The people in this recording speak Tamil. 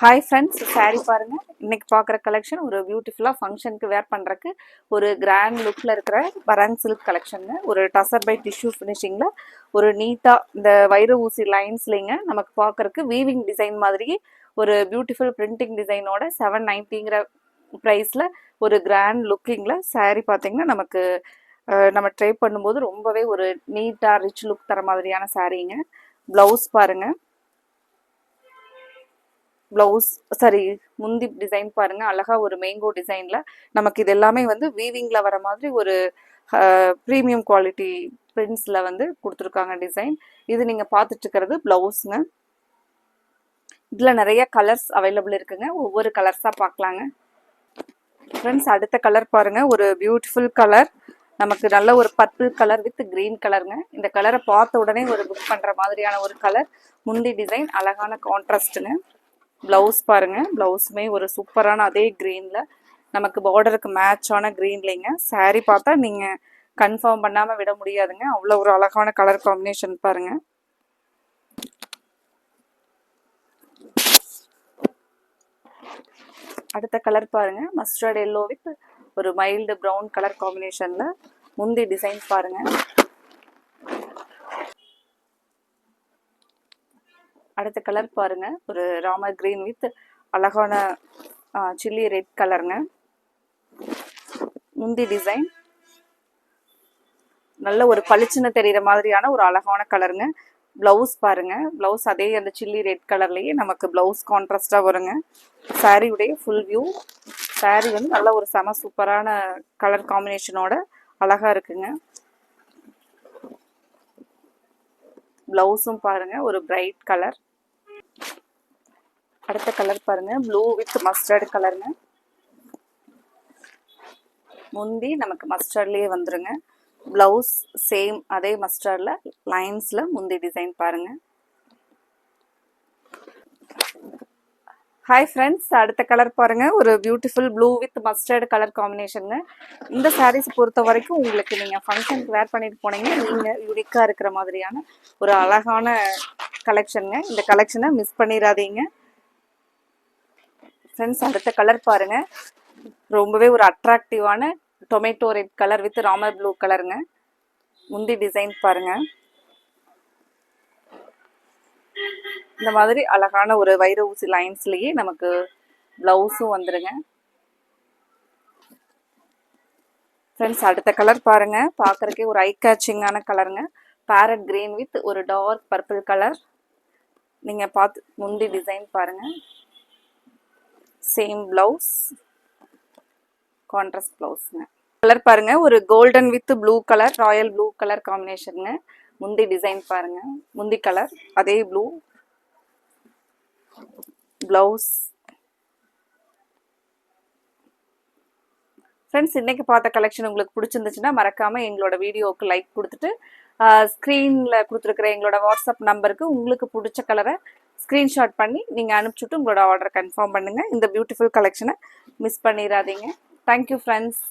ஹாய் ஃப்ரெண்ட்ஸ், சாரி பாருங்க. இன்னைக்கு பார்க்குற கலெக்ஷன் ஒரு பியூட்டிஃபுல்லாக ஃபங்க்ஷனுக்கு வேர் பண்ணுறக்கு ஒரு கிராண்ட் லுக்கில் இருக்கிற பராங் சில்க் கலெக்ஷனுங்க. ஒரு டசர் பை டிஷ்யூ ஃபினிஷிங்கில் ஒரு நீட்டாக இந்த வைர ஊசி லைன்ஸ்லிங்க நமக்கு பார்க்குறக்கு வீவிங் டிசைன் மாதிரி ஒரு பியூட்டிஃபுல் பிரிண்டிங் டிசைனோட 790ங்கிற ப்ரைஸில் ஒரு கிராண்ட் லுக்கிங்கில் சாரி பார்த்தீங்கன்னா நமக்கு நம்ம ட்ரை பண்ணும்போது ரொம்பவே ஒரு நீட்டாக ரிச் லுக் தர மாதிரியான சாரீங்க. ப்ளவுஸ் பாருங்கள். ப்ளவுஸ் சாரி முந்தி டிசைன் பாருங்க, அழகா ஒரு மேங்கோ டிசைன்ல நமக்கு இது எல்லாமே வந்து வீவிங்ல வர மாதிரி ஒரு ப்ரீமியம் குவாலிட்டி பிரிண்ட்ஸ்ல வந்து கொடுத்துருக்காங்க டிசைன். இது நீங்க பார்த்துட்டு இருக்கிறது ப்ளவுஸ்ங்க. இதுல நிறைய கலர்ஸ் அவைலபிள் இருக்குங்க. ஒவ்வொரு கலர்ஸா பார்க்கலாங்க. ஃப்ரெண்ட்ஸ், அடுத்த கலர் பாருங்க, ஒரு பியூட்டிஃபுல் கலர். நமக்கு நல்ல ஒரு பர்பிள் கலர் வித் கிரீன் கலருங்க. இந்த கலரை பார்த்த உடனே ஒரு புக் பண்ற மாதிரியான ஒரு கலர். முந்தி டிசைன் அழகான கான்ட்ராஸ்ட்டுங்க. ப்ளவுஸ் பாருங்க, ப்ளவுஸுமே ஒரு சூப்பரான அதே க்ரீனில் நமக்கு பார்டருக்கு மேட்சான க்ரீன்லேங்க. சாரீ பார்த்தா நீங்கள் கன்ஃபார்ம் பண்ணாமல் விட முடியாதுங்க. அவ்வளோ ஒரு அழகான கலர் காம்பினேஷன் பாருங்க. அடுத்த கலர் பாருங்க, மஸ்டர்ட் எல்லோ வித் ஒரு மைல்டு ப்ரௌன் கலர் காம்பினேஷனில் முந்தி டிசைன் பாருங்க. அடுத்த கலர் பாருங்க, ஒரு ராமர் கிரீன் வித் அழகான சில்லி ரெட் கலருங்க. முந்தி டிசைன் நல்ல ஒரு பளிச்சுன்னு தெரிகிற மாதிரியான ஒரு அழகான கலருங்க. ப்ளவுஸ் பாருங்க, ப்ளவுஸ் அதே அந்த சில்லி ரெட் கலர்லேயே நமக்கு ப்ளவுஸ் கான்ட்ராஸ்டாக வருங்க. சாரியுடைய ஃபுல் வியூ. சாரி வந்து நல்ல ஒரு செம சூப்பரான கலர் காம்பினேஷனோட அழகா இருக்குங்க. ப்ளவுஸும் பாருங்க, ஒரு பிரைட் கலர். அடுத்த கலர் பாருங்க, ப்ளூ வித் மஸ்டர்ட் கலருங்க. முந்தி நமக்கு மஸ்டர்ட்லேயே வந்துருங்க. ப்ளவுஸ் சேம் அதே மஸ்டர்டில் லைன்ஸில் முந்தி டிசைன் பாருங்க. ஹாய் ஃப்ரெண்ட்ஸ், அடுத்த கலர் பாருங்க, ஒரு beautiful blue with mustard colour காம்பினேஷனுங்க. இந்த சாரீஸ் பொறுத்த வரைக்கும் உங்களுக்கு நீங்கள் ஃபங்க்ஷனுக்கு வேர் பண்ணிட்டு போனீங்கன்னா நீங்கள் யூனிக்காக இருக்கிற மாதிரியான ஒரு அழகான கலெக்ஷனுங்க. இந்த கலெக்ஷனை மிஸ் பண்ணிடாதீங்க ஃப்ரெண்ட்ஸ். அடுத்த கலர் பாருங்க, ரொம்பவே ஒரு அட்ராக்டிவான tomato red colour with Ramar blue கலருங்க. முந்தி டிசைன் பாருங்க. இந்த மாதிரி அழகான ஒரு வைர ஊசி லைன்ஸ்லயே நமக்கு பிளவுஸும் வந்துருங்க. ஃப்ரெண்ட்ஸ், அடுத்த கலர் பாருங்க, பார்க்கறதுக்கே ஒரு ஐ கேச்சிங்கான கலருங்க. பேரட் கிரீன் வித் ஒரு டார்க் பர்பிள் கலர். நீங்க பார்த்து முந்தி டிசைன் பாருங்க. சேம் பிளவுஸ், கான்ட்ராஸ்ட் பிளவுஸ்ங்க. கலர் பாருங்க, ஒரு golden with blue colour, royal blue colour காம்பினேஷனுங்க. முந்தி டிசைன் பாருங்க, முந்தி கலர் அதே ப்ளூ. பிளவுஸ். ஃப்ரெண்ட்ஸ், இன்னைக்கு பார்த்த கலெக்ஷன் உங்களுக்கு பிடிச்சிருந்துச்சுன்னா மறக்காம எங்களோட வீடியோவுக்கு லைக் கொடுத்துட்டு ஸ்க்ரீனில் கொடுத்துருக்குற எங்களோட வாட்ஸ்அப் நம்பருக்கு உங்களுக்கு பிடிச்ச கலரை ஸ்க்ரீன்ஷாட் பண்ணி நீங்கள் அனுப்பிச்சுட்டு உங்களோட ஆர்டர் கன்ஃபார்ம் பண்ணுங்கள். இந்த பியூட்டிஃபுல் கலெக்ஷனை மிஸ் பண்ணிடாதீங்க. Thank you friends.